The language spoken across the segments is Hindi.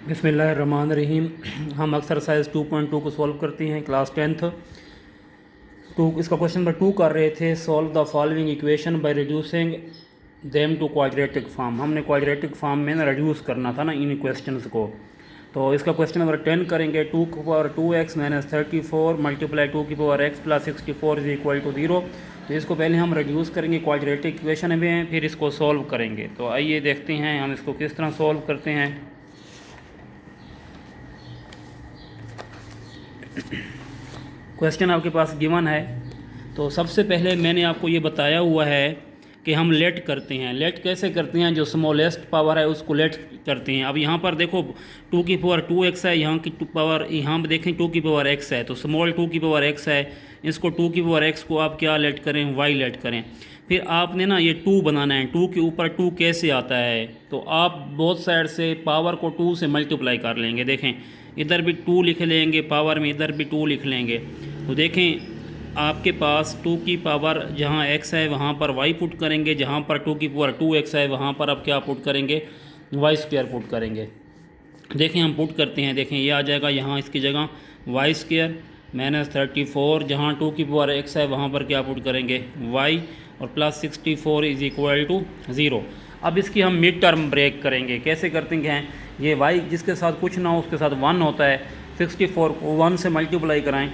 बिस्मिल्लाहिर्रहमानिर्रहीम। हम एक्सरसाइज 2.2 को सॉल्व करते हैं क्लास 10th टू। इसका क्वेश्चन नंबर 2 कर रहे थे, solve the following equation by reducing them to quadratic form. हमने क्वाड्रेटिक फॉर्म में ना रिड्यूस करना था ना इन क्वेश्चंस को। तो इसका क्वेश्चन नंबर 10 करेंगे। 2 की पावर 2x माइनस 34 मल्टीप्लाई 2 की power x plus 64 is equal to 0। तो इसको पहले हम रिड्यूस करेंगे क्वाड्रेटिक इक्वेशन में, फिर इसको सॉल्व करेंगे। तो आइए देखते हैं हम इसको किस तरह सॉल्व करते हैं। क्वेश्चन आपके पास गिवन है। तो सबसे पहले मैंने आपको ये बताया हुआ है कि हम लेट करते हैं। लेट कैसे करते हैं? जो स्मॉलेस्ट पावर है उसको लेट करते हैं। अब यहाँ पर देखो 2 की पावर 2x है, यहाँ की पावर यहाँ पर देखें 2 की पावर x है, तो स्मॉल 2 की पावर x है, इसको 2 की पावर x को आप क्या लेट करें? y लेट करें। फिर आपने ना ये 2 बनाना है। 2 के ऊपर 2 कैसे आता है? तो आप बोथ साइड से पावर को 2 से मल्टीप्लाई कर लेंगे। देखें इधर भी 2 लिख लेंगे पावर में, इधर भी 2 लिख लेंगे। तो देखें आपके पास 2 की पावर जहाँ x है वहाँ पर y पुट करेंगे, जहाँ पर 2 की पावर 2x है वहाँ पर आप क्या पुट करेंगे? y स्क्वायर पुट करेंगे। देखें हम पुट करते हैं। देखें ये आ जाएगा यहाँ इसकी जगह y स्क्वायर माइनस 34, जहाँ 2 की पावर x है वहाँ पर क्या पुट करेंगे? y, और प्लस 64 इज इक्वल टू 0। अब इसकी हम मिड टर्म ब्रेक करेंगे। कैसे करते हैं? ये y जिसके साथ कुछ ना हो उसके साथ 1 होता है। 64 को 1 से मल्टीप्लाई कराएं,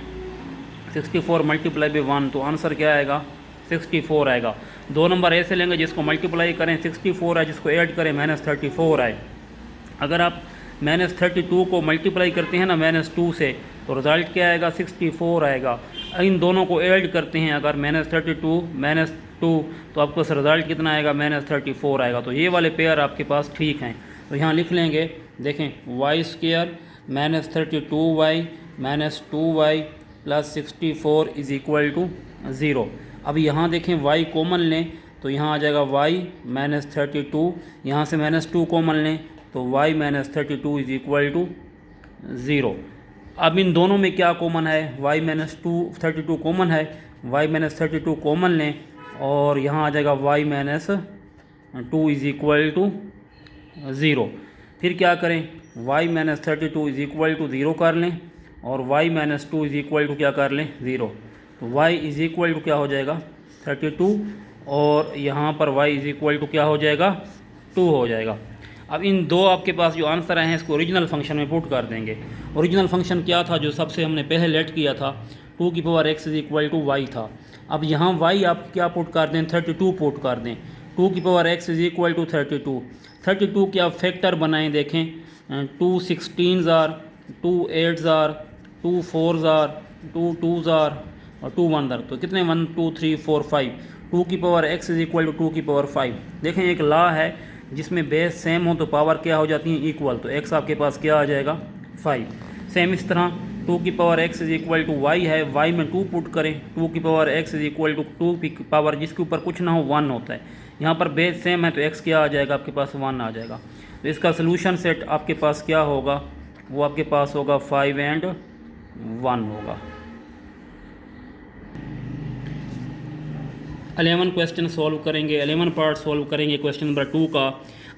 64 मल्टीप्लाई बाई 1, तो आंसर क्या आएगा? 64 आएगा। 2 नंबर ऐसे लेंगे जिसको मल्टीप्लाई करें 64 है, जिसको ऐड करें -34 आए। अगर आप -32 को मल्टीप्लाई करते हैं ना -2 से, तो रिज़ल्ट क्या आएगा? 64 आएगा। इन दोनों को ऐड करते हैं अगर -32 -2, तो आपको रिज़ल्ट कितना आएगा? -34 आएगा। तो ये वाले पेयर आपके पास ठीक हैं। तो यहाँ लिख लेंगे। देखें y square -32y -2y plus 64 is equal to 0। अब यहाँ देखें y कॉमन लें तो यहाँ आ जाएगा y -32, यहाँ से -2 कॉमन लें तो y -32 इज इक्वल टू 0। अब इन दोनों में क्या कॉमन है? y -32 कॉमन है, y -32 कॉमन लें और यहाँ आ जाएगा y -2 इज इक्वल टू 0। फिर क्या करें? y -32 इज इक्वल टू 0 कर लें और y -2 इज इक्वल टू क्या कर लें? 0। तो y इज इक्वल टू क्या हो जाएगा? 32, और यहाँ पर y इज इक्वल टू क्या हो जाएगा? 2 हो जाएगा। अब इन दो आपके पास जो आंसर आए हैं इसको ओरिजिनल फंक्शन में पुट कर देंगे। ओरिजिनल फंक्शन क्या था जो सबसे हमने पहले लेट किया था? 2 की power x is equal to y था। अब यहाँ y आप क्या पुट कर दें? 32 पुट कर दें। 2 की power x is equal to 32। 32 के आप फैक्टर बनाएं। देखें 2 16s are, 2 8s are, 2 4s are, 2 2s are और 2 1 आर। तो कितने? 1 2 3 4 5। 2 की power x is equal to 2 की पावर 5। देखें एक लॉ है जिसमें बेस सेम हो तो पावर क्या हो जाती है? इक्वल। तो x आपके पास क्या आ जाएगा? 5। सेम इस तरह 2 की power x is equal to y है, y में 2 पुट करें। 2 की power x is equal to 2 की पावर जिसके ऊपर कुछ ना हो 1 होता है। यहाँ पर बेस सेम है तो x क्या आ जाएगा? आपके पास 1 आ जाएगा। तो इसका सोल्यूशन सेट आपके पास क्या होगा? वो आपके पास होगा 5 और 1 होगा। 11 क्वेश्चन सॉल्व करेंगे, 11 पार्ट सॉल्व करेंगे क्वेश्चन नंबर 2 का।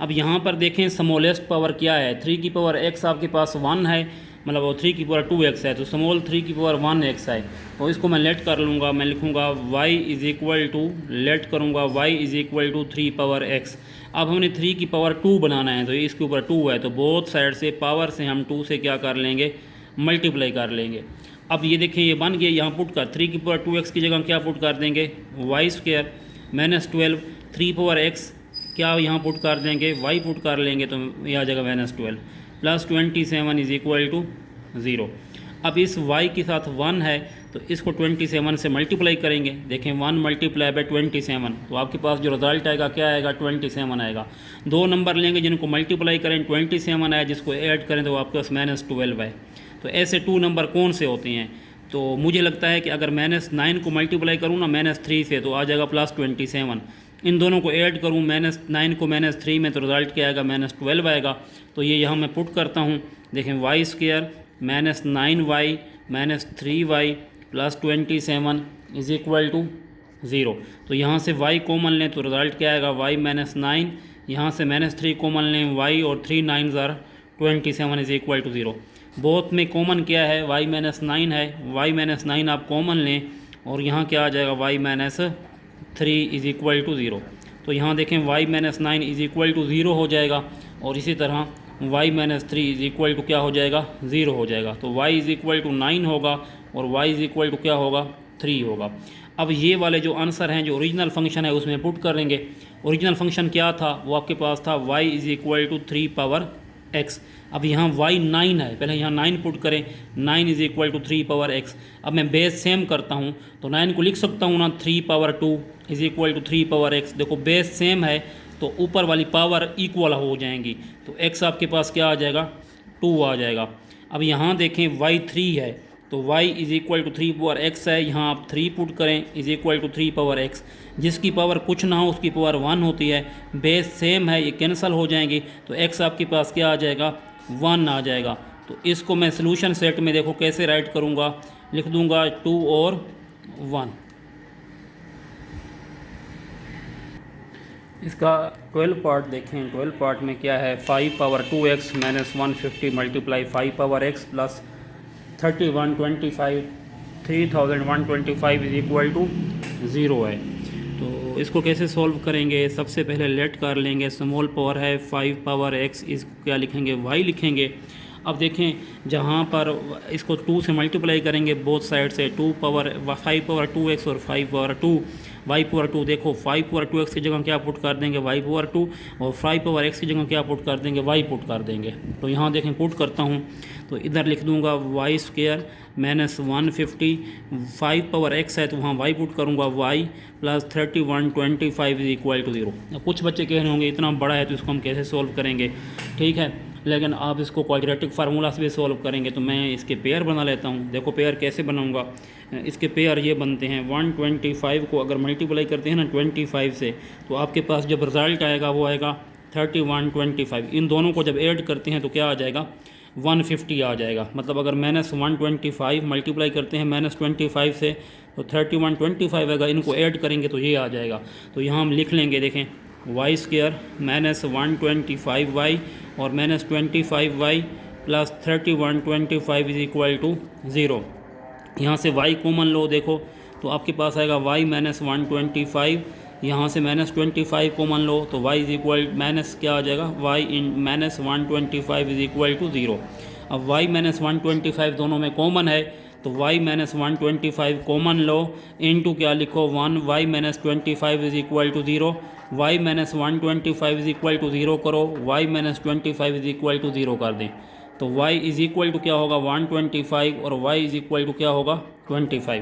अब यहाँ पर देखें स्मॉलेस्ट पावर क्या है? 3 की पावर x आपके पास 1 है, मतलब वो 3 की पावर 2x है, तो स्मॉल 3 की पावर 1x है। तो इसको मैं लेट कर लूँगा। मैं लिखूँगा y is equal to, let करूँगा y is equal to 3 power x। अब हमने 3 की पावर 2 बनाना है, तो इसके ऊपर 2 है, तो बोथ साइड से पावर से हम 2 से क्या कर लेंगे? मल्टीप्लाई कर लेंगे। अब ये देखिए ये बन गया। यहाँ पुट कर 3 की पावर 2x की जगह क्या पुट कर देंगे? y स्क्वायर -12, 3 पावर x क्या यहाँ पुट कर देंगे? y पुट कर लेंगे तो ये आ जाएगा -12 प्लस 27 इज इक्वल टू 0। अब इस y के साथ 1 है तो इसको 27 से मल्टीप्लाई करेंगे। देखें 1 मल्टीप्लाई बाई 27, तो आपके पास जो रिज़ल्ट आएगा क्या आएगा? 27 आएगा। 2 नंबर लेंगे जिनको मल्टीप्लाई करें 27 आए, जिसको ऐड करें तो आपके पास -12 है। तो ऐसे 2 नंबर कौन से होते हैं? तो मुझे लगता है कि अगर -9 को मल्टीप्लाई करूँ ना -3 से तो आ जाएगा +27। इन दोनों को ऐड करूँ -9 को -3 में तो रिज़ल्ट क्या आएगा? -12 आएगा। तो ये यहाँ मैं पुट करता हूँ। देखें y square -9y -3y plus 27 is equal to 0। तो यहाँ से y कॉमन लें तो रिज़ल्ट क्या आएगा? y -9, यहाँ से -3 कॉमन लें y, और 3 9s are 27 is equal to 0। Both में कॉमन क्या है, y माइनस 9 है, y माइनस 9 आप कॉमन लें और यहाँ क्या आ जाएगा y minus 3 is equal to 0। तो यहाँ देखें y minus 9 is equal to 0 हो जाएगा और इसी तरह y minus 3 is equal to क्या हो जाएगा, 0 हो जाएगा। तो y इज़ इक्वल टू 9 होगा और y इज़ इक्वल टू क्या होगा, 3 होगा। अब ये वाले जो आंसर हैं, जो ओरिजिनल फंक्शन है उसमें पुट कर लेंगे। ओरिजिनल फंक्शन क्या था, वो आपके पास था y is equal to 3 power x। अब यहाँ y 9 है, पहले यहाँ 9 पुट करें, 9 is equal to 3 power x। अब मैं बेस सेम करता हूँ तो 9 को लिख सकता हूँ ना 3 power 2 is equal to 3 power x। देखो बेस सेम है तो ऊपर वाली पावर इक्वल हो जाएंगी, तो x आपके पास क्या आ जाएगा, 2 आ जाएगा। अब यहाँ देखें y 3 है तो y is equal to 3 power x है, यहाँ आप 3 पुट करें is equal to 3 power x। जिसकी पावर कुछ ना हो उसकी पावर 1 होती है, बेस सेम है, ये कैंसिल हो जाएंगी, तो x आपके पास क्या आ जाएगा, 1 आ जाएगा। तो इसको मैं सोल्यूशन सेट में देखो कैसे राइट करूँगा, लिख दूँगा 2 और 1। इसका 12 पार्ट देखें, 12 पार्ट में क्या है, 5 power 2x minus 150 multiply 5 power x plus 3125 3125 is equal to 0 है। तो इसको कैसे सॉल्व करेंगे, सबसे पहले लेट कर लेंगे, स्मॉल पावर है 5 पावर x, इसको क्या लिखेंगे, y लिखेंगे। अब देखें जहाँ पर इसको 2 से मल्टीप्लाई करेंगे बोथ साइड से, 5 पावर 2x और 5 पावर 2 y पावर 2। देखो 5 पावर 2x की जगह क्या पुट कर देंगे, y पावर 2, और 5 पावर x की जगह क्या पुट कर देंगे, y पुट कर देंगे। तो यहाँ देखें पुट करता हूँ तो इधर लिख दूँगा y square minus 150, 5 power x है तो वहाँ y पुट करूँगा, y plus 3125 is equal to 0। अब कुछ बच्चे कह रहे होंगे इतना बड़ा है तो इसको हम कैसे सॉल्व करेंगे, ठीक है, लेकिन आप इसको क्वाड्रेटिक फार्मूला से भी सॉल्व करेंगे। तो मैं इसके पेयर बना लेता हूँ। देखो पेयर कैसे बनाऊँगा, इसके पेयर ये बनते हैं, 125 को अगर मल्टीप्लाई करते हैं ना 25 से, तो आपके पास जब रिज़ल्ट आएगा वो आएगा 3125। इन दोनों को जब ऐड करते हैं तो क्या आ जाएगा, 150 आ जाएगा। मतलब अगर माइनस 125 मल्टीप्लाई करते हैं माइनस 25 से तो 3125 आएगा, इनको ऐड करेंगे तो ये आ जाएगा। तो यहाँ हम लिख लेंगे, देखें वाई स्क्वायर माइनस 125y और minus 25y plus 3125 is equal to 0। यहाँ से y कॉमन लो, देखो तो आपके पास आएगा y माइनस 125, यहाँ से माइनस 25 कॉमन लो तो y इज इक्वल माइनस क्या आ जाएगा, y in minus 125 is equal to 0। अब y माइनस 125 दोनों में कॉमन है तो y माइनस 125 कॉमन लो, इनटू क्या लिखो 1, y minus 25 is equal to 0, y minus 125 is equal to 0 करो, y minus 25 is equal to 0 कर दें तो y इज इक्वल टू क्या होगा 125 और y इज इक्वल टू क्या होगा 25।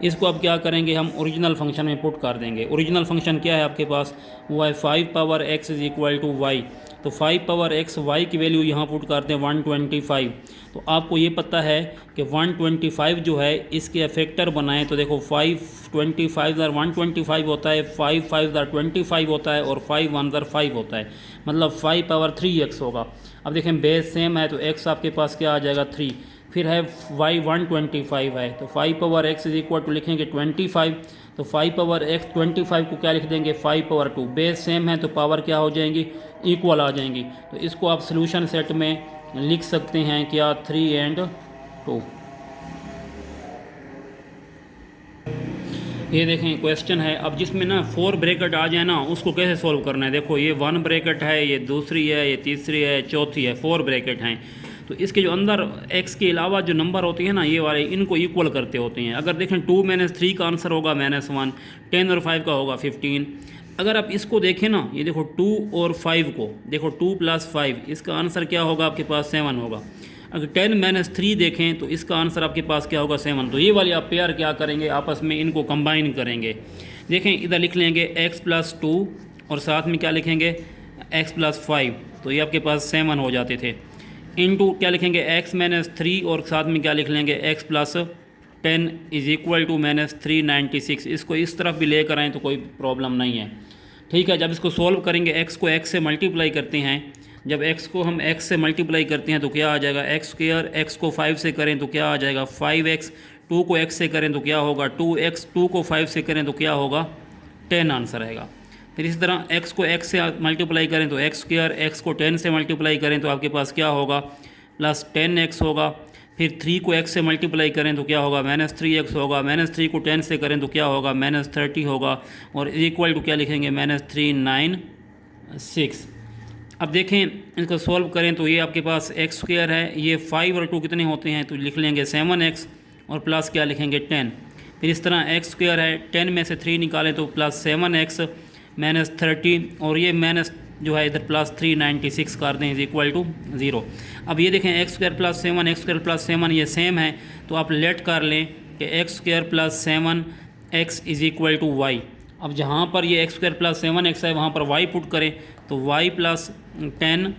इसको अब क्या करेंगे, हम ओरिजिनल फंक्शन में पुट कर देंगे। ओरिजिनल फंक्शन क्या है आपके पास, वो है 5 power x is equal to y. तो 5 पावर x y की वैल्यू यहाँ पुट करते हैं 125। तो आपको ये पता है कि 125 जो है इसके फैक्टर बनाएं तो देखो 525 दर 125 होता है, 5 दर 25 होता है और 5 दर 5 होता है, मतलब 5 पावर 3x होगा। अब देखें बेस सेम है तो x आपके पास क्या आ जाएगा 3, फिर है y 125 है तो 5 power x is equal to लिखेंगे 25, तो 5 पावर x 25 को क्या लिख देंगे 5 पावर 2। बेस सेम है तो पावर क्या हो जाएंगी, इक्वल आ जाएंगी। तो इसको आप सोल्यूशन सेट में लिख सकते हैं क्या 3 एंड 2। ये देखें क्वेश्चन है, अब जिसमें ना 4 ब्रैकेट आ जाए ना उसको कैसे सॉल्व करना है। देखो ये 1 ब्रैकेट है, ये दूसरी है, ये तीसरी है, चौथी है, 4 ब्रैकेट हैं। तो इसके जो अंदर x के अलावा जो नंबर होते हैं ना ये वाले, इनको इक्वल करते होते हैं। अगर देखें 2 माइनस 3 का आंसर होगा -1, 10 और 5 का होगा 15। अगर आप इसको देखें ना, ये देखो 2 और 5 को देखो 2 प्लस 5, इसका आंसर क्या होगा आपके पास 7 होगा। अगर 10 माइनस 3 देखें तो इसका आंसर आपके पास क्या होगा 7। तो ये वाली आप पेयर क्या करेंगे, आपस में इनको कंबाइन करेंगे। देखें इधर लिख लेंगे x प्लस 2 और साथ में क्या लिखेंगे x प्लस 5, तो ये आपके पास 7 हो जाते थे। इनटू क्या लिखेंगे x माइनस 3 और साथ में क्या लिख लेंगे x plus 10 is equal to minus 396। इसको इस तरफ भी लेकर आएँ तो कोई प्रॉब्लम नहीं है, ठीक है। जब इसको सॉल्व करेंगे x को x से मल्टीप्लाई करते हैं, जब x को हम x से मल्टीप्लाई करते हैं तो क्या आ जाएगा x स्क्वायर, x को 5 से करें तो क्या आ जाएगा 5x, 2 को x से करें तो क्या होगा 2x, 2 को 5 से करें तो क्या होगा 10 आंसर आएगा। फिर इसी तरह x को x से मल्टीप्लाई करें तो x स्क्वायर, x को 10 से मल्टीप्लाई करें तो आपके पास क्या होगा प्लस 10x होगा। फिर 3 को x से मल्टीप्लाई करें तो क्या होगा -3x होगा। -3 को 10 से करें तो क्या होगा -30 होगा। और इक्वल टू क्या लिखेंगे -396। अब देखें इसको सॉल्व करें तो ये आपके पास x स्क्वायर है, ये 5 और 2 कितने होते हैं तो लिख लेंगे 7x और प्लस क्या लिखेंगे 10। फिर इस तरह x स्क्वायर है, 10 में से 3 निकालें तो प्लस 7x -30 और ये माइनस जो है इधर प्लस 396 कर दें इज इक्वल टू 0। अब ये देखें x square plus 7 x square plus 7 ये सेम है, तो आप लेट कर लें कि x square plus 7x is equal to y। अब जहाँ पर ये x स्क्वायर प्लस 7x है वहाँ पर y पुट करें तो y प्लस 10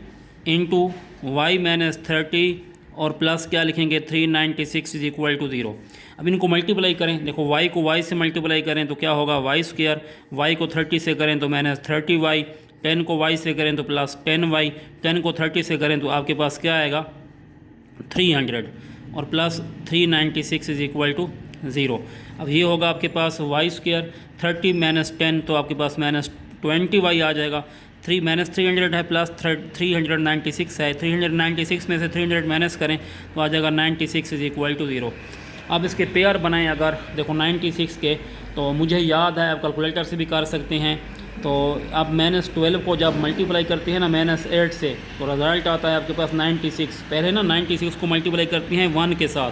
इंटू वाई -30 और प्लस क्या लिखेंगे 396 इज इक्वल टू 0। अब इनको मल्टीप्लाई करें, देखो y को y से मल्टीप्लाई करें तो क्या होगा y स्क्वायर, y को 30 से करें तो -30y, 10 को y से करें तो प्लस 10y, 10 को 30 से करें तो आपके पास क्या आएगा 300 और प्लस 396 इज इक्वल टू 0। अब ये होगा आपके पास y स्क्वायर 30 - 10 तो आपके पास -20y आ जाएगा। 300 है प्लस 396 है, 396 में से 300 माइनस करें तो आ जाएगा 96 इज इक्वल टू 0। अब इसके पेयर बनाएं अगर देखो 96 के, तो मुझे याद है आप कैलकुलेटर से भी कर सकते हैं। तो आप -12 को जब मल्टीप्लाई करते हैं ना -8 से तो रिज़ल्ट आता है आपके पास 96। पहले ना 96 को मल्टीप्लाई करते हैं 1 के साथ,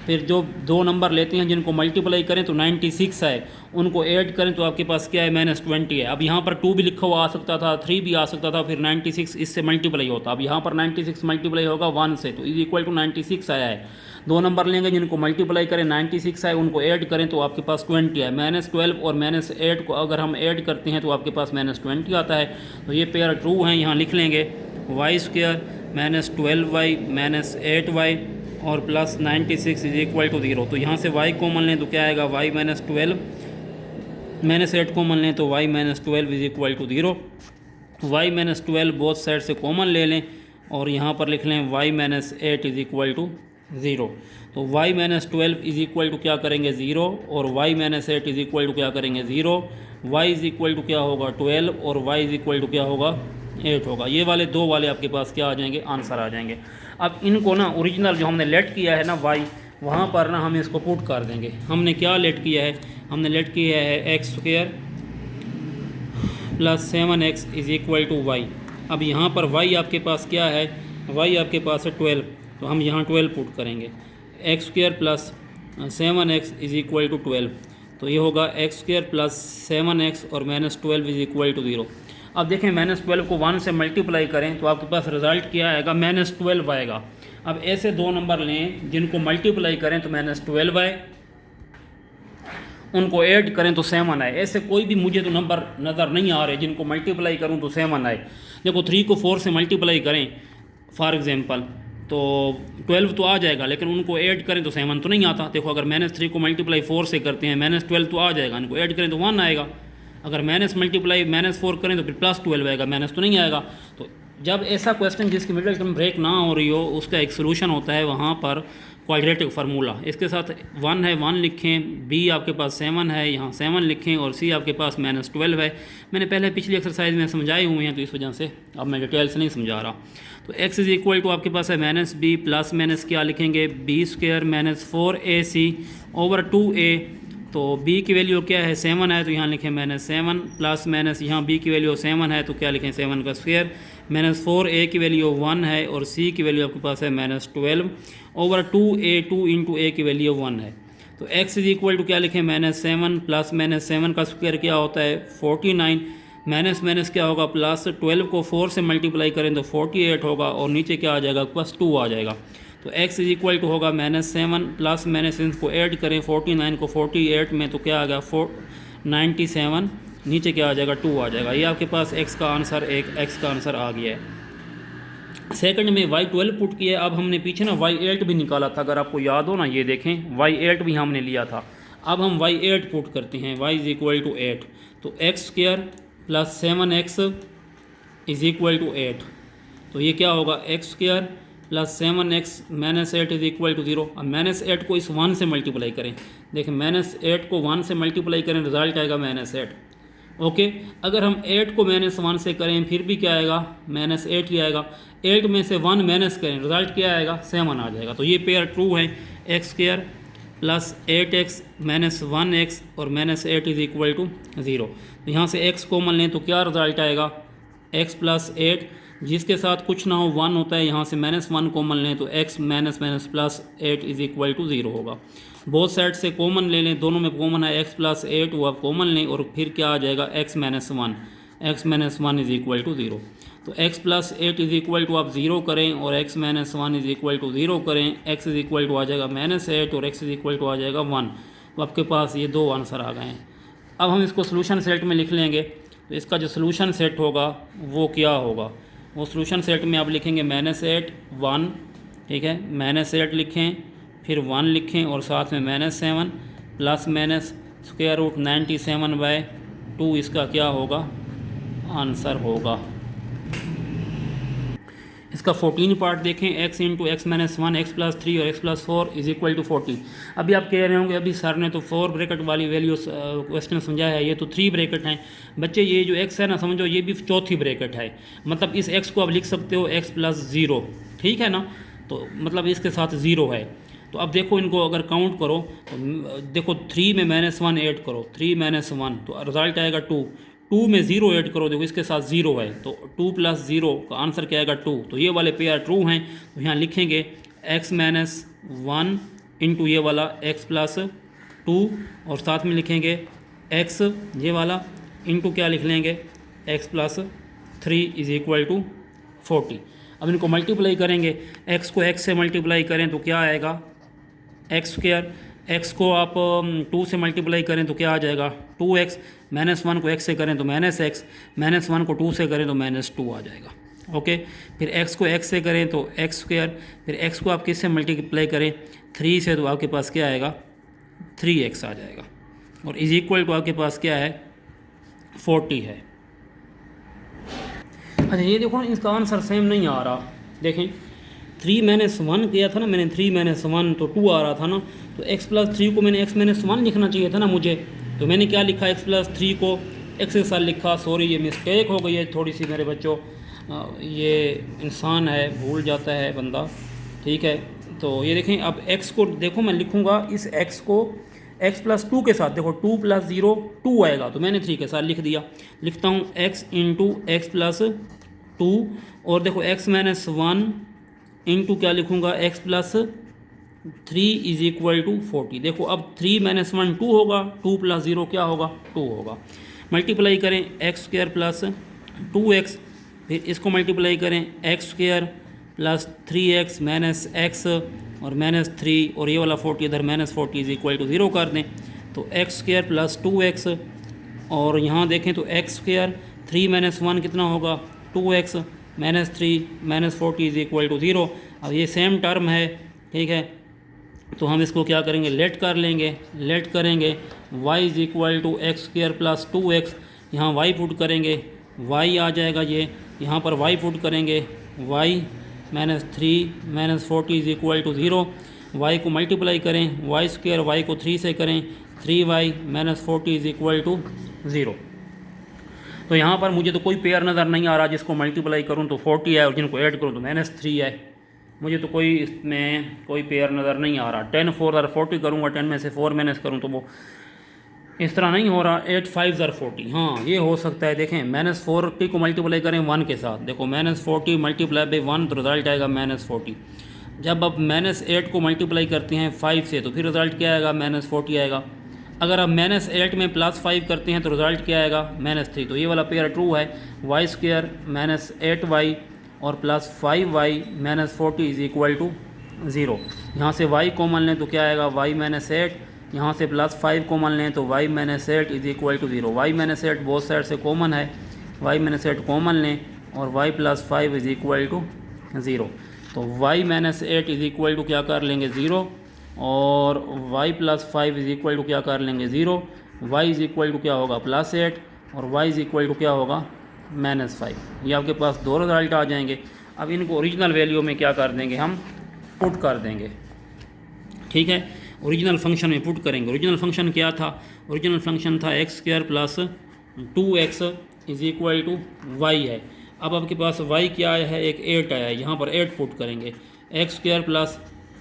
फिर जो दो नंबर लेते हैं जिनको मल्टीप्लाई करें तो 96 है, उनको ऐड करें तो आपके पास क्या है -20 है। अब यहाँ पर 2 भी लिखा हुआ आ सकता था, 3 भी आ सकता था, फिर 96 इससे मल्टीप्लाई होता। अब यहाँ पर 96 मल्टीप्लाई होगा 1 से तो इज इक्वल टू 96 आया है। दो नंबर लेंगे जिनको मल्टीप्लाई करें 96 है, उनको ऐड करें तो आपके पास 20 है। -12 और -8 को अगर हम ऐड करते हैं तो आपके पास -20 आता है। तो ये पेयर ट्रू हैं, यहाँ लिख लेंगे y स्क्वायर -12y -8y और प्लस 96 इज इक्वल टू 0। तो यहाँ से y कॉमन लें तो क्या आएगा y -12 -8 कॉमन लें तो y -12 is equal to 0। y -12 both side से कॉमन ले लें और यहाँ पर लिख लें y -8 इज इक्वल टू 0। तो y -12 इज इक्वल टू क्या करेंगे 0 और y -8 इज इक्वल टू क्या करेंगे 0। y इज इक्वल टू क्या होगा 12 और y इज इक्वल टू क्या होगा 8 होगा। ये वाले दो वाले आपके पास क्या आ जाएंगे आंसर आ जाएंगे। अब इनको ना ओरिजिनल जो हमने लेट किया है ना y, वहाँ पर ना हम इसको पुट कर देंगे। हमने क्या लेट किया है, हमने लेट किया है x square plus 7x is equal to y। अब यहाँ पर y आपके पास क्या है, y आपके पास है 12, तो हम यहाँ 12 पुट करेंगे। x square plus 7x is equal to 12, तो ये होगा x स्क्वायर प्लस 7x और -12 इज इक्वल टू 0। अब देखें -12 को 1 से मल्टीप्लाई करें तो आपके पास रिज़ल्ट क्या आएगा -12 आएगा। अब ऐसे दो नंबर लें जिनको मल्टीप्लाई करें तो -12 आए, उनको ऐड करें तो 7 आए। ऐसे कोई भी मुझे तो नंबर नज़र नहीं आ रहे जिनको मल्टीप्लाई करूं तो 7 आए। देखो 3 को 4 से मल्टीप्लाई करें फॉर एग्जांपल तो 12 तो आ जाएगा, लेकिन उनको ऐड करें तो 7 तो नहीं आता। देखो अगर -3 को मल्टीप्लाई 4 से करते हैं -12 तो आ जाएगा, इनको ऐड करें तो 1 आएगा। अगर मल्टीप्लाई -4 करें तो फिर +12 आएगा, माइनस तो नहीं आएगा। तो जब ऐसा क्वेश्चन जिसकी मिडिल टर्म ब्रेक ना हो रही हो उसका एक सोल्यूशन होता है वहाँ पर क्वाड्रेटिक फार्मूला। इसके साथ 1 है 1 लिखें, b आपके पास 7 है यहाँ 7 लिखें और c आपके पास -12 है। मैंने पहले पिछली एक्सरसाइज में समझाए हुए हैं तो इस वजह से अब मैं डिटेल से नहीं समझा रहा। तो x इज इक्वल टू आपके पास है -b प्लस माइनस क्या लिखेंगे b square -4ac over 2a। तो b की वैल्यू क्या है 7 है तो यहाँ लिखें -7 प्लस माइनस यहाँ b की वैल्यू 7 है तो क्या लिखें 7 का स्क्वायर, -4a की वैल्यू 1 है और c की वैल्यू आपके पास है -12 ओवर 2a, 2 इंटू a की वैल्यू 1 है। तो x इज इक्वल टू क्या लिखें -7 प्लस -7 का स्क्वायर क्या होता है 49, माइनस क्या होगा प्लस 12 को 4 से मल्टीप्लाई करें तो 48 होगा और नीचे क्या आ जाएगा +2 आ जाएगा। तो x इज इक्वल टू होगा -7 प्लस -7 को ऐड करें 49 को 48 में तो क्या आ गया 97, नीचे क्या आ जाएगा 2 आ जाएगा। ये आपके पास x का आंसर x का आंसर आ गया है। सेकंड में y12 पुट किया। अब हमने पीछे ना y8 भी निकाला था, अगर आपको याद हो ना, ये देखें y8 भी हमने लिया था। अब हम y8 पुट करते हैं, y इज इक्वल टू 8, तो x square plus 7x is equal to 8। तो ये क्या होगा x square plus 7x -8 is equal to 0। अब -8 को इस 1 से मल्टीप्लाई करें, देखें -8 को 1 से मल्टीप्लाई करें रिजल्ट आएगा -8 ओके। अगर हम 8 को -1 से करें फिर भी क्या आएगा, -8 ही आएगा। 8 में से 1 माइनस करें, रिजल्ट क्या आएगा, 7 आ जाएगा। तो ये पेयर ट्रू है। X square plus 8x minus 1x और -8 इज इक्वल टू 0। तो यहाँ से x कॉमन लें तो क्या रिजल्ट आएगा, x प्लस 8, जिसके साथ कुछ ना हो 1 होता है, यहाँ से -1 कॉमन लें तो x minus plus 8 is equal to 0 होगा। बोथ साइड से कॉमन ले लें, दोनों में कॉमन है x प्लस 8, वो आप कॉमन लें और फिर क्या आ जाएगा x minus 1 is equal to 0। तो x plus 8 is equal to आप 0 करें और x minus 1 is equal to 0 करें, x इज इक्वल टू आ जाएगा -8 और x इज इक्वल टू आ जाएगा 1। तो आपके पास ये दो आंसर आ गए हैं। अब हम इसको सोल्यूशन सेट में लिख लेंगे। तो इसका जो सोल्यूशन सेट होगा वो क्या होगा, वो सोल्यूशन सेट में आप लिखेंगे -8 1, ठीक है, -8 लिखें, फिर 1 लिखें और साथ में -7 प्लस माइनस स्क्वायर रूट 97/2 इसका क्या होगा, आंसर होगा। इसका 14 पार्ट देखें, x into x minus 1 x plus 3 और x plus 4 is equal to 40। अभी आप कह रहे होंगे अभी सर ने तो 4 ब्रैकेट वाली वैल्यू क्वेश्चन समझाया है, ये तो 3 ब्रैकेट हैं। बच्चे ये जो x है ना, समझो ये भी चौथी ब्रैकेट है, मतलब इस x को आप लिख सकते हो x प्लस 0, ठीक है ना, तो मतलब इसके साथ 0 है। तो अब देखो इनको अगर काउंट करो तो देखो 3 में -1 ऐड करो, 3 - 1 तो रिजल्ट आएगा 2, 2 में 0 ऐड करो, देखो इसके साथ 0 है, तो 2 + 0 का आंसर क्या आएगा 2। तो ये वाले पेयर ट्रू हैं, तो यहाँ लिखेंगे x - 1 इंटू ये वाला x प्लस 2 और साथ में लिखेंगे x ये वाला इंटू क्या लिख लेंगे x plus 3 is equal to 40। अब इनको मल्टीप्लाई करेंगे, x को x से मल्टीप्लाई करें तो क्या आएगा एक्स स्क्वायर, एक्स को आप 2 से मल्टीप्लाई करें तो क्या आ जाएगा 2x, -1 को x से करें तो -x, -1 को 2 से करें तो -2 आ जाएगा। ओके, फिर x को x से करें तो एक्स स्क्वायर, फिर x को आप किससे मल्टीप्लाई करें 3 से, तो आपके पास क्या आएगा 3x आ जाएगा और इज इक्वल टू आपके पास क्या है 40 है। अच्छा ये देखो इसका आंसर सेम नहीं आ रहा, देखें 3 - 1 किया था ना मैंने, 3 - 1 तो 2 आ रहा था ना, तो x प्लस 3 को मैंने x - 1 लिखना चाहिए था ना मुझे, तो मैंने क्या लिखा x प्लस 3 को x के साथ लिखा। सॉरी ये मिस्टेक हो गई है थोड़ी सी मेरे बच्चों, ये इंसान है भूल जाता है बंदा, ठीक है। तो ये देखें अब x को देखो मैं लिखूँगा इस x को x प्लस 2 के साथ, देखो 2 + 0 2 आएगा, तो मैंने 3 के साथ लिख दिया। लिखता हूँ x इंटू एक्स प्लस 2 और देखो x - 1 इंटू क्या लिखूँगा x plus 3 is equal to 40। देखो अब 3 - 1 2 होगा, 2 + 0 क्या होगा 2 होगा। मल्टीप्लाई करें एक्स स्क्वायर प्लस 2x, फिर इसको मल्टीप्लाई करें x square plus 3x minus x और -3 और ये वाला 40 इधर -40 इज इक्वल टू 0 कर दें, तो एक्स स्क्वायर प्लस 2x और यहाँ देखें तो एक्स स्क्वायर 3 - 1 कितना होगा 2x -3 -40 इज इक्वल टू 0। अब ये सेम टर्म है, ठीक है, तो हम इसको क्या करेंगे लेट कर लेंगे, लेट करेंगे y is equal to x square plus 2x, यहाँ y पुट करेंगे y आ जाएगा, ये यहाँ पर y पुट करेंगे y -3 -40 is equal to 0। y को मल्टीप्लाई करें y स्क्वायर y को 3 से करें 3y -40 इज इक्वल टू 0। तो यहाँ पर मुझे तो कोई पेयर नज़र नहीं आ रहा, जिसको मल्टीप्लाई करूँ तो 40 है और जिनको ऐड करूँ तो -3 है, मुझे तो कोई इसमें कोई पेयर नज़र नहीं आ रहा। 10 4 ज़र 40 करूँगा, 10 में से 4 माइनस करूँ तो वो इस तरह नहीं हो रहा। 8 5 ज़र 40, हाँ ये हो सकता है। देखें -40 को मल्टीप्लाई करें 1 के साथ, देखो -40 मल्टीप्लाई बाई 1 तो रिज़ल्ट आएगा -40। जब आप -8 को मल्टीप्लाई करते हैं 5 से तो फिर रिज़ल्ट क्या आएगा -40 आएगा। अगर आप -8 में +5 करते हैं तो रिज़ल्ट क्या आएगा -3। तो ये वाला पेयर ट्रू है, वाई स्क्वायर -8y और +5y -40 इज इक्वल टू 0। यहाँ से y कॉमन लें तो क्या आएगा y -8, यहाँ से +5 कॉमन लें तो y -8 is equal to 0। y -8 both side से कॉमन है, y -8 कॉमन लें और y +5 इज इक्वल टू 0। तो y -8 इज इक्वल टू क्या कर लेंगे 0 और y +5 इज इक्वल टू क्या कर लेंगे 0। y इज इक्वल टू क्या होगा +8 और y इज इक्वल टू क्या होगा -5। ये आपके पास दो रिजल्ट आ जाएंगे। अब इनको ओरिजिनल वैल्यू में क्या कर देंगे हम पुट कर देंगे, ठीक है, ओरिजिनल फंक्शन में पुट करेंगे। ओरिजिनल फंक्शन क्या था, ओरिजिनल फंक्शन था x square plus 2x is equal to y है। अब आपके पास y क्या आया है, एक 8 आया है, यहाँ पर 8 पुट करेंगे। X square plus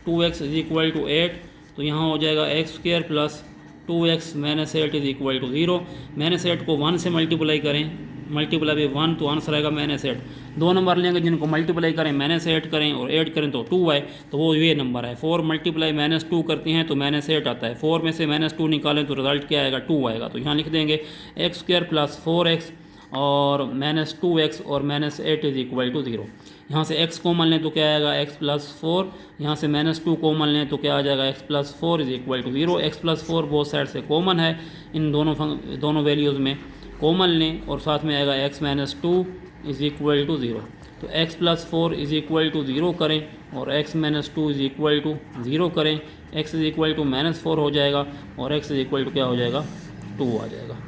2x is equal to 8, तो यहाँ हो जाएगा x square plus 2x minus 8 is equal to 0। Minus 8 को 1 से मल्टीप्लाई करें, मल्टीप्लाई बाई 1 तो आंसर आएगा माइनस 8। दो नंबर लेंगे जिनको मल्टीप्लाई करें माइनस 8 करें और ऐड करें तो 2 आए, तो वो ये नंबर है। 4 मल्टीप्लाई माइनस 2 करते हैं तो माइनस 8 आता है। 4 में से माइनस 2 निकालें तो रिजल्ट क्या आएगा, 2 आएगा। तो यहाँ लिख देंगे एक्स स्क्वायर प्लस 4x और माइनस 2x और माइनस 8 इज इक्वल टू 0। यहाँ से x कॉमन लें तो क्या आएगा, x प्लस 4, यहाँ से माइनस 2 कॉमन लें तो क्या आ जाएगा, x plus 4 is equal to 0। x plus 4 both side से कॉमन है, इन दोनों वैल्यूज़ में कॉमन लें और साथ में आएगा x minus 2 is equal to 0। तो x plus 4 is equal to 0 करें और x minus 2 is equal to 0 करें, x is equal to minus 4 हो जाएगा और x इज इक्वल टू क्या हो जाएगा, 2 आ जाएगा।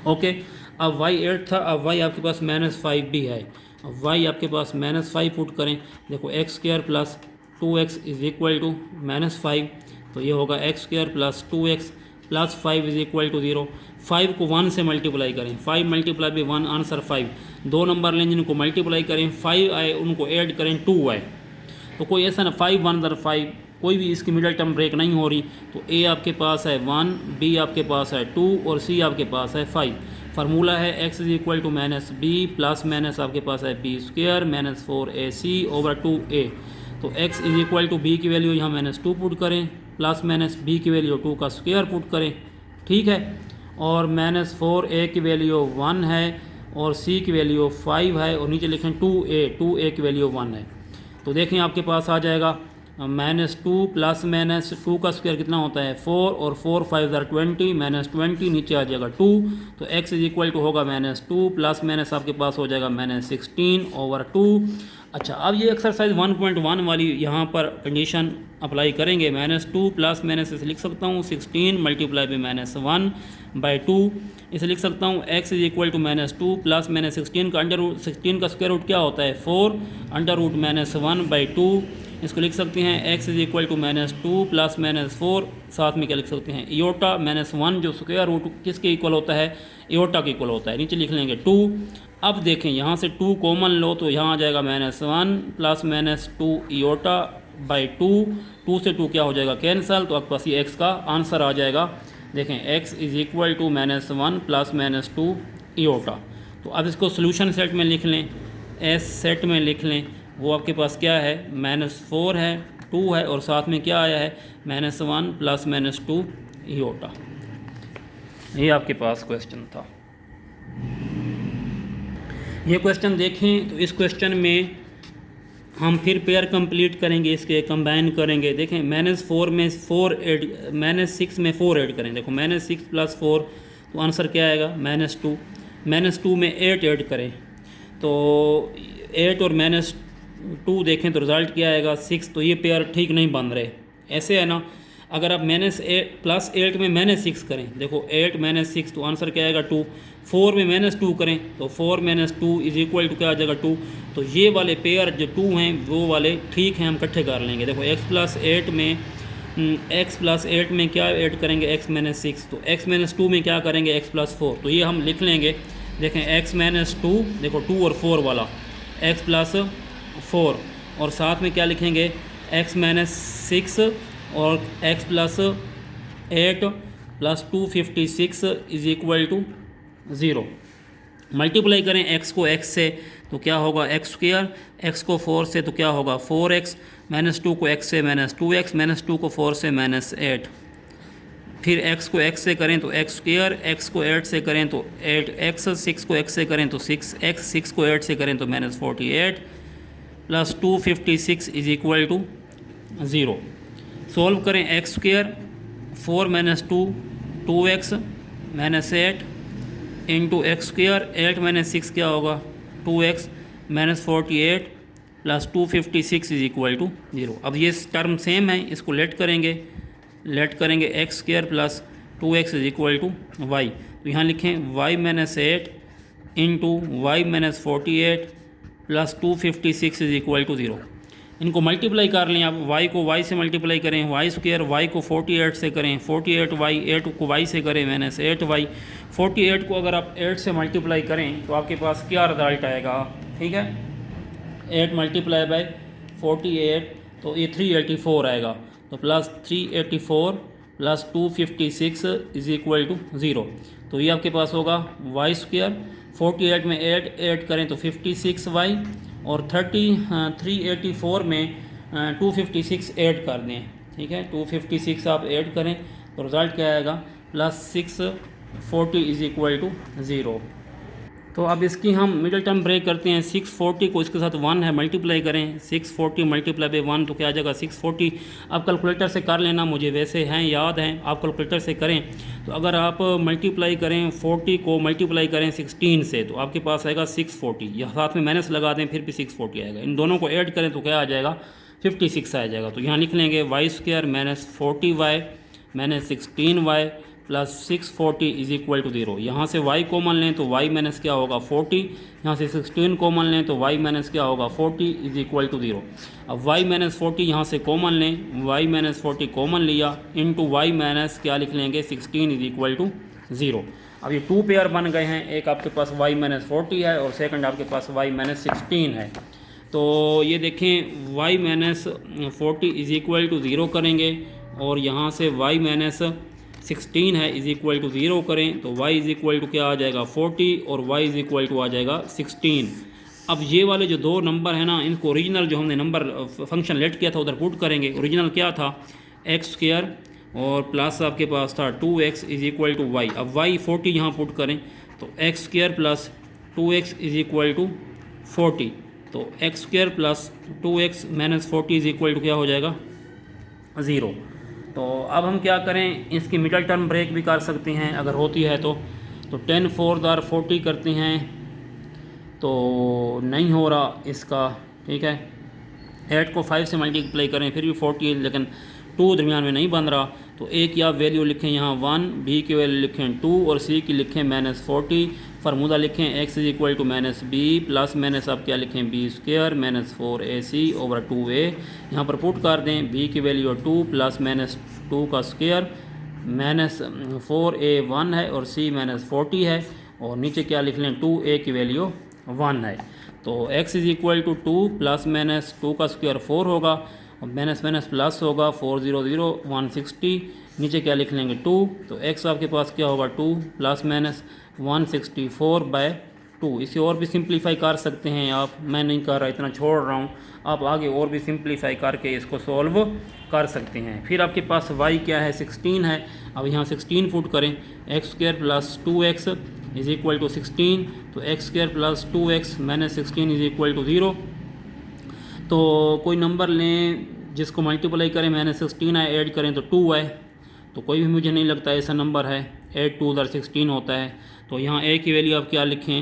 ओके, अब y 8 था, अब y आपके पास माइनस 5 भी है। अब y आपके पास माइनस 5 पुट करें, देखो x square plus 2x is equal to minus 5, तो ये होगा x square plus 2x plus 5 is equal to 0। 5 को 1 से मल्टीप्लाई करें, 5 मल्टीप्लाई बाई 1 आंसर 5। दो नंबर लें जिनको मल्टीप्लाई करें 5 आए उनको ऐड करें 2 आए, तो कोई ऐसा ना 5 1 दर 5, कोई भी इसकी मिडल टर्म ब्रेक नहीं हो रही। तो ए आपके पास है 1, बी आपके पास है 2 और सी आपके पास है 5। फार्मूला है x is equal to minus B plus minus आपके पास है B square minus 4ac over 2a। तो x is equal to b की वैल्यू यहाँ माइनस 2 पुट करें प्लस माइनस बी की वैल्यू 2 का स्क्वायर पुट करें, ठीक है। और माइनस 4a की वैल्यू 1 है और c की वैल्यू 5 है और नीचे लिखें 2a की वैल्यू 1 है। तो देखें आपके पास आ जाएगा माइनस 2 प्लस माइनस 2 का स्क्वायर कितना होता है 4 और 4 5 ज़र 20 माइनस 20 नीचे आ जाएगा 2। तो x इज इक्वल टू होगा माइनस 2 प्लस माइनस आपके पास हो जाएगा माइनस 16 ओवर 2। अच्छा, अब ये एक्सरसाइज 1.1 वाली यहाँ पर कंडीशन अप्लाई करेंगे। माइनस 2 प्लस माइनस इसे लिख सकता हूँ 16 मल्टीप्लाई बाई माइनस 1 बाई 2। इसे लिख सकता हूँ x is equal to minus 2 plus minus 16 का अंडर रूट, 16 का स्क्वायर रूट क्या होता है 4 अंडर रूट माइनस 1 बाई 2। इसको लिख सकते हैं x is equal to minus 2 plus minus 4, साथ में क्या लिख सकते हैं इयोटा माइनस 1 जो स्क्वायर रूट किसके इक्वल होता है, इयोटा के इक्वल होता है। नीचे लिख लेंगे 2। अब देखें यहाँ से 2 कॉमन लो तो यहाँ आ जाएगा माइनस 1 प्लस माइनस 2 इयोटा बाई 2। 2 से 2 क्या हो जाएगा कैंसल, तो आपके पास ये x का आंसर आ जाएगा। देखें x is equal to minus 1 plus minus 2 iota. तो अब इसको सोल्यूशन सेट में लिख लें, एस सेट में लिख लें। वो आपके पास क्या है माइनस 4 है, 2 है और साथ में क्या आया है माइनस 1 प्लस माइनस 2 इयोटा। ये आपके पास क्वेश्चन था। ये क्वेश्चन देखें तो इस क्वेश्चन में हम फिर पेयर कंप्लीट करेंगे, इसके कंबाइन करेंगे। देखें माइनस 4 में 4 ऐड, माइनस 6 में 4 ऐड करें। देखो माइनस 6 प्लस 4 तो आंसर क्या आएगा माइनस 2। माइनस 2 में 8 ऐड करें तो 8 और माइनस 2 देखें तो रिज़ल्ट क्या आएगा 6। तो ये पेयर ठीक नहीं बन रहे, ऐसे है ना। अगर आप माइनस 8 प्लस 8 में माइनस 6 करें, देखो 8 माइनस 6 तो आंसर क्या आएगा 2। 4 में माइनस 2 करें तो 4 माइनस 2 इज इक्वल टू क्या आ जाएगा 2। तो ये वाले पेयर जो 2 हैं वो वाले ठीक हैं, हम इकट्ठे कर लेंगे। देखो x प्लस 8 में क्या ऐड करेंगे x माइनस 6, तो x माइनस 2 में क्या करेंगे x प्लस 4। तो ये हम लिख लेंगे। देखें x माइनस 2, देखो 2 और 4 वाला x प्लस 4 और साथ में क्या लिखेंगे x माइनस 6 और x plus 8 plus 256 is equal to 0। मल्टीप्लाई करें x को x से तो क्या होगा एक्स स्क्वायर, x को 4 से तो क्या होगा 4x, माइनस 2 को x से माइनस 2x, माइनस 2 को 4 से माइनस 8। फिर x को x से करें तो x स्क्वायर, x को 8 से करें तो 8x, 6 को x से करें तो 6x, 6 को 8 से करें तो minus 48 plus 256 is equal to 0। Solve करें x square 4 minus 2 2x minus 8 into x square 8 minus 6 क्या होगा 2x minus 48 plus 256 is equal to 0। अब ये टर्म सेम है, इसको लेट करेंगे x square plus 2x is equal to y. तो यहाँ लिखें y minus 8 into y minus 48 plus 256 is equal to 0। इनको मल्टीप्लाई कर लें आप, y को y से मल्टीप्लाई करें, वाई स्क्वायर y को 48 से करें, 48y 8 को y से करें माइनस 8y। 48 को अगर आप 8 से मल्टीप्लाई करें तो आपके पास क्या रिजल्ट आएगा, ठीक है, 8 मल्टीप्लाई बाय 48 तो ये 384 आएगा। तो plus 384 plus 256 is equal to 0। तो ये आपके पास होगा वाई स्क्वायर, 48 में 8 करें तो 56y, और 384 में 256 ऐड कर दें, ठीक है, 256 आप ऐड करें तो रिज़ल्ट क्या आएगा, प्लस 640 इज इक्वल टू 0। तो अब इसकी हम मिडिल टर्म ब्रेक करते हैं। 640 को इसके साथ 1 है, मल्टीप्लाई करें, 640 मल्टीप्लाई बाई 1 तो क्या आ जाएगा 640। आप कैलकुलेटर से कर लेना, मुझे वैसे हैं याद हैं, आप कैलकुलेटर से करें। तो अगर आप मल्टीप्लाई करें 40 को मल्टीप्लाई करें 16 से तो आपके पास आएगा 640, या साथ में माइनस लगा दें फिर भी 640 आएगा। इन दोनों को ऐड करें तो क्या आ जाएगा 56 आ जाएगा। तो यहाँ लिख लेंगे y square minus 40y minus 16y plus 640 is equal to 0। यहाँ से y कॉमन लें तो y माइनस क्या होगा 40, यहाँ से 16 कॉमन लें तो y माइनस क्या होगा 40 इज इक्वल टू 0। अब y माइनस 40 यहाँ से कॉमन लें, y माइनस 40 कॉमन लिया, इनटू y माइनस क्या लिख लेंगे 16 इज इक्वल टू 0। अब ये 2 पेयर बन गए हैं, एक आपके पास y माइनस 40 है और सेकंड आपके पास y माइनस 16 है। तो ये देखें y minus 40 is equal to 0 करेंगे, और यहाँ से y माइनस 16 है इज इक्वल टू 0 करें तो y इज इक्वल टू क्या आ जाएगा 40, और y इज इक्वल टू आ जाएगा 16। अब ये वाले जो दो नंबर है ना, इनको ओरिजिनल जो हमने नंबर फंक्शन लेट किया था उधर पुट करेंगे। ओरिजिनल क्या था एक्स स्क्वायर और प्लस आपके पास था 2x is equal to y. अब y 40 यहाँ पुट करें तो x square plus 2x is equal to 40, तो x square plus 2x minus 40 is equal to क्या हो जाएगा 0। तो अब हम क्या करें, इसकी मिडल टर्म ब्रेक भी कर सकते हैं अगर होती है तो 10 4 दार 40 करते हैं तो नहीं हो रहा इसका, ठीक है। 8 को 5 से मल्टीप्लाई करें फिर भी 40, लेकिन 2 दरमियान में नहीं बन रहा। तो ए की आप वैल्यू लिखें यहाँ 1, बी की वैल्यू लिखें 2 और सी की लिखें माइनस 40। फार्मूला लिखें x is equal to minus B plus minus आप क्या लिखें B square minus 4ac over 2a। यहाँ पर पुट कर दें b की वैल्यू 2 प्लस माइनस 2 का स्क्वायर माइनस 4a 1 है और c माइनस 40 है, और नीचे क्या लिख लें 2a की वैल्यू 1 है। तो x is equal to 2 plus minus 2 का स्क्वायर 4 होगा और माइनस माइनस प्लस होगा 400 160, नीचे क्या लिख लेंगे 2। तो x आपके पास क्या होगा 2 प्लस माइनस 164 बाय 2। इसे और भी सिंप्लीफाई कर सकते हैं आप, मैं नहीं कर रहा, इतना छोड़ रहा हूँ, आप आगे और भी सिंप्लीफाई करके इसको सॉल्व कर सकते हैं। फिर आपके पास y क्या है 16 है, अब यहाँ 16 पुट करें, x square plus 2x is equal to 16, तो x square plus 2x minus 16 is equal to 0। तो कोई नंबर लें जिसको मल्टीप्लाई करें माइनस 16 है, ऐड करें तो 2 है, तो कोई भी मुझे नहीं लगता ऐसा नंबर है। 8 2 उधर 16 होता है, तो यहाँ a की वैल्यू आप क्या लिखें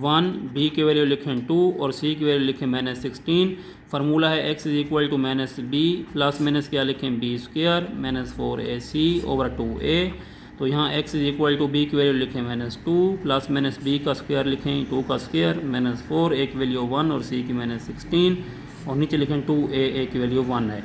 1, b की वैल्यू लिखें 2 और c की वैल्यू लिखें माइनस 16। फार्मूला है x is equal to minus B plus minus क्या लिखें B square minus 4ac over 2a। तो यहाँ x is equal to b की वैल्यू लिखें माइनस 2 प्लस माइनस b का स्क्वायर लिखें 2 का स्क्वायर माइनस 4, a की वैल्यू 1 और c की माइनस 16, और नीचे लिखें 2a की वैल्यू 1 है।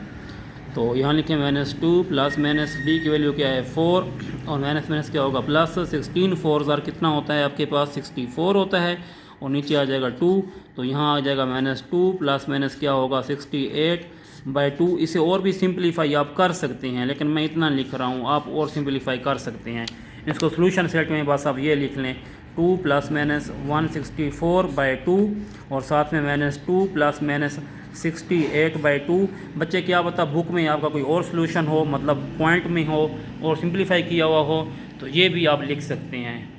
तो यहाँ लिखें माइनस 2 प्लस माइनस b की वैल्यू क्या है 4 और माइनस माइनस क्या होगा प्लस 16 4 ज़ार कितना होता है आपके पास 64 होता है, और नीचे आ जाएगा 2। तो यहाँ आ जाएगा माइनस 2 प्लस माइनस क्या होगा 68 बाय 2। इसे और भी सिंप्लीफाई आप कर सकते हैं, लेकिन मैं इतना लिख रहा हूँ, आप और सिंप्लीफाई कर सकते हैं। इसको सोल्यूशन सेट में बस आप ये लिख लें 2 प्लस माइनस 164 बाय 2 और साथ में माइनस 2 प्लस माइनस 68 बाई 2। बच्चे क्या पता बुक में आपका कोई और सोल्यूशन हो, मतलब पॉइंट में हो और सिंप्लीफाई किया हुआ हो, तो ये भी आप लिख सकते हैं।